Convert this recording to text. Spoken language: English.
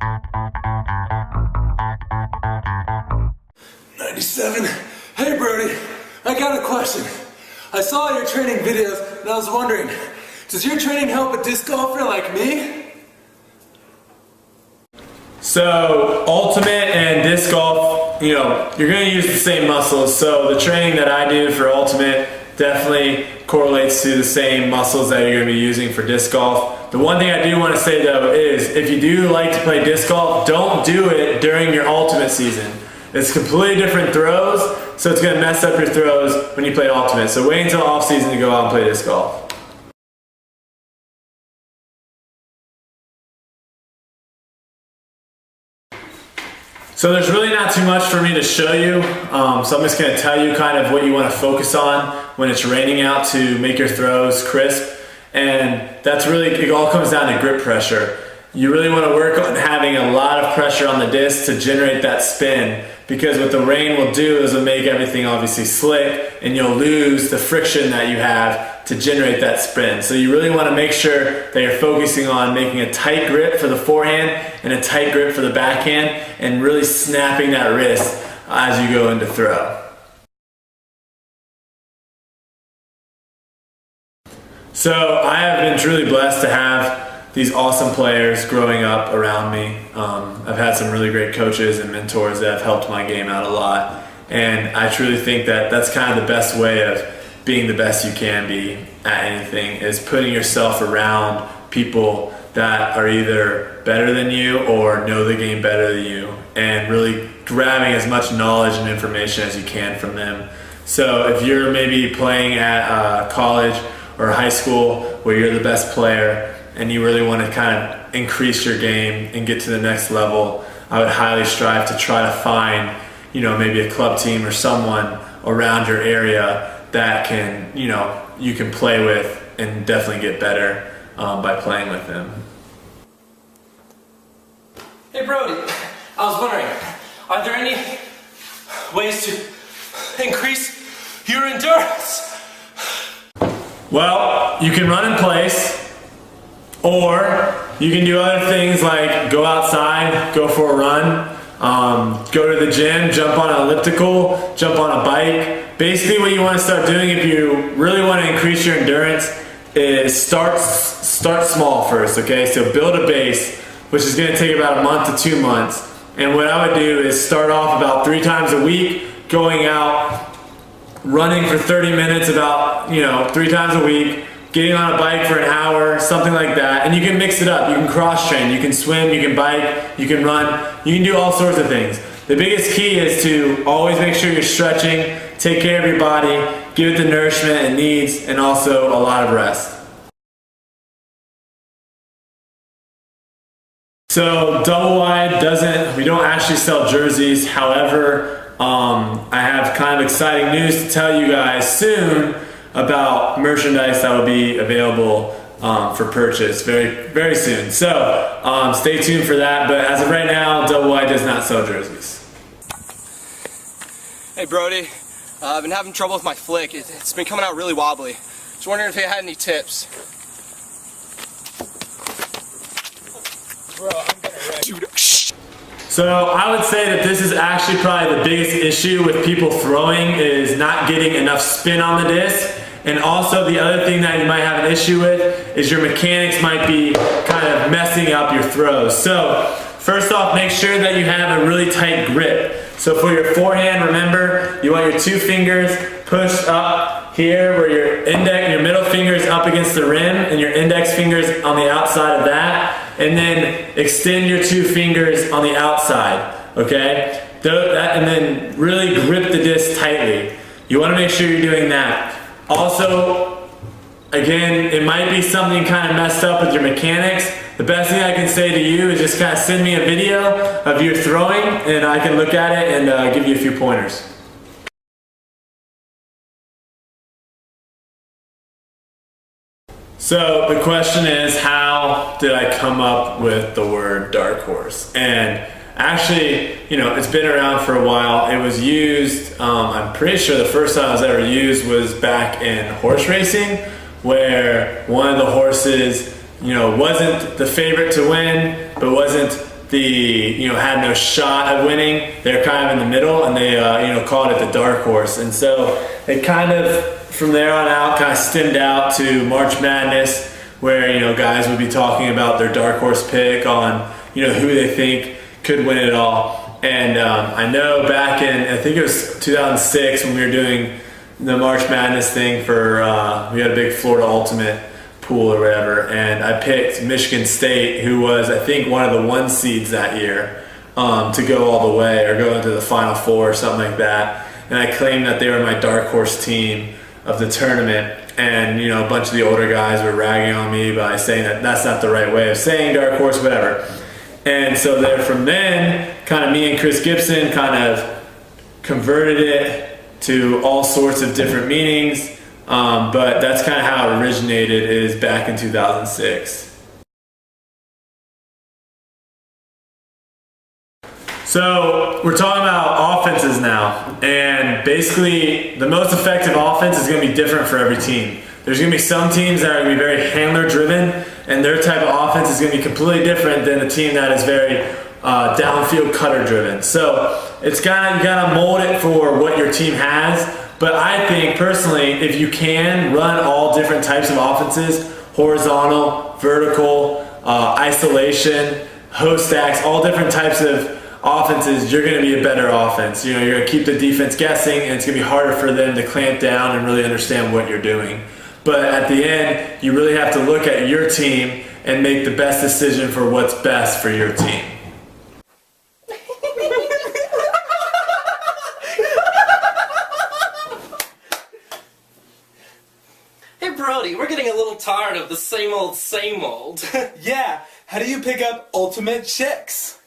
97. Hey Brodie, I got a question. I saw your training videos and I was wondering, does your training help a disc golfer like me? So ultimate and disc golf, you're going to use the same muscles. So the training that I do for ultimate definitely correlates to the same muscles that you're going to be using for disc golf. The one thing I do want to say though is if you do like to play disc golf, don't do it during your ultimate season. It's completely different throws, so it's going to mess up your throws when you play ultimate. So wait until off season to go out and play disc golf. So there's really not too much for me to show you, so I'm just going to tell you kind of what you want to focus on when it's raining out to make your throws crisp, and that's really, it all comes down to grip pressure. You really want to work on having a lot of pressure on the disc to generate that spin, because what the rain will do is it'll make everything obviously slick and you'll lose the friction that you have to generate that spin. So you really want to make sure that you're focusing on making a tight grip for the forehand and a tight grip for the backhand and really snapping that wrist as you go into throw. So I have been truly blessed to have these awesome players growing up around me. I've had some really great coaches and mentors that have helped my game out a lot. And I truly think that that's kind of the best way of being the best you can be at anything, is putting yourself around people that are either better than you or know the game better than you, and really grabbing as much knowledge and information as you can from them. So if you're maybe playing at college or high school where you're the best player, and you really want to kind of increase your game and get to the next level, I would highly strive to try to find, maybe a club team or someone around your area that can, you can play with and definitely get better by playing with them. Hey Brodie, I was wondering, are there any ways to increase your endurance? Well, you can run in place, or you can do other things like go outside, go for a run, go to the gym, jump on an elliptical, jump on a bike. Basically what you want to start doing if you really want to increase your endurance is start small first, okay? So build a base, which is going to take about a month to 2 months. And what I would do is start off about 3 times a week, going out, running for 30 minutes about, 3 times a week, getting on a bike for an hour, something like that. And you can mix it up. You can cross train, you can swim, you can bike, you can run, you can do all sorts of things. The biggest key is to always make sure you're stretching, take care of your body, give it the nourishment it needs, and also a lot of rest. So double wide we don't actually sell jerseys. However, I have kind of exciting news to tell you guys soon about merchandise that will be available for purchase very, very soon. So stay tuned for that. But as of right now, Double Wide does not sell jerseys. Hey Brodie, I've been having trouble with my flick. It's been coming out really wobbly. Just wondering if you had any tips. Bro, I'm gonna wreck you. So I would say that this is actually probably the biggest issue with people throwing, is not getting enough spin on the disc. And also the other thing that you might have an issue with is your mechanics might be kind of messing up your throws. So first off, make sure that you have a really tight grip. So for your forehand, remember, you want your 2 fingers pushed up here where your middle finger is up against the rim and your index fingers on the outside of that. And then extend your 2 fingers on the outside, okay? And then really grip the disc tightly. You want to make sure you're doing that. Also, again, it might be something kind of messed up with your mechanics. The best thing I can say to you is just kind of send me a video of your throwing and I can look at it and give you a few pointers. So the question is, how did I come up with the word dark horse? And actually, it's been around for a while. It was used, I'm pretty sure the first time it was ever used was back in horse racing, where one of the horses, wasn't the favorite to win, but wasn't had no shot at winning. They're kind of in the middle, and they called it the dark horse. And so it kind of, from there on out, kind of stemmed out to March Madness, where guys would be talking about their dark horse pick on who they think could win it all. And I know back in, I think it was 2006, when we were doing the March Madness thing for we had a big Florida Ultimate pool or whatever, and I picked Michigan State, who was I think one of the 1 seeds that year, to go all the way or go into the Final Four or something like that. And I claimed that they were my dark horse team of the tournament. And a bunch of the older guys were ragging on me by saying that that's not the right way of saying dark horse, whatever. And so there, from then, kind of me and Chris Gibson kind of converted it to all sorts of different meanings. But that's kind of how it originated, is back in 2006. So we're talking about offenses now, and basically the most effective offense is going to be different for every team. There's going to be some teams that are going to be very handler driven, and their type of offense is going to be completely different than a team that is very downfield cutter driven. So it's you got to mold it for what your team has. But I think personally, if you can run all different types of offenses, horizontal, vertical, isolation, host stacks, all different types of offenses, you're going to be a better offense. You're going to keep the defense guessing, and it's going to be harder for them to clamp down and really understand what you're doing. But at the end, you really have to look at your team and make the best decision for what's best for your team. Hey Brodie, we're getting a little tired of the same old, same old. Yeah, how do you pick up ultimate chicks?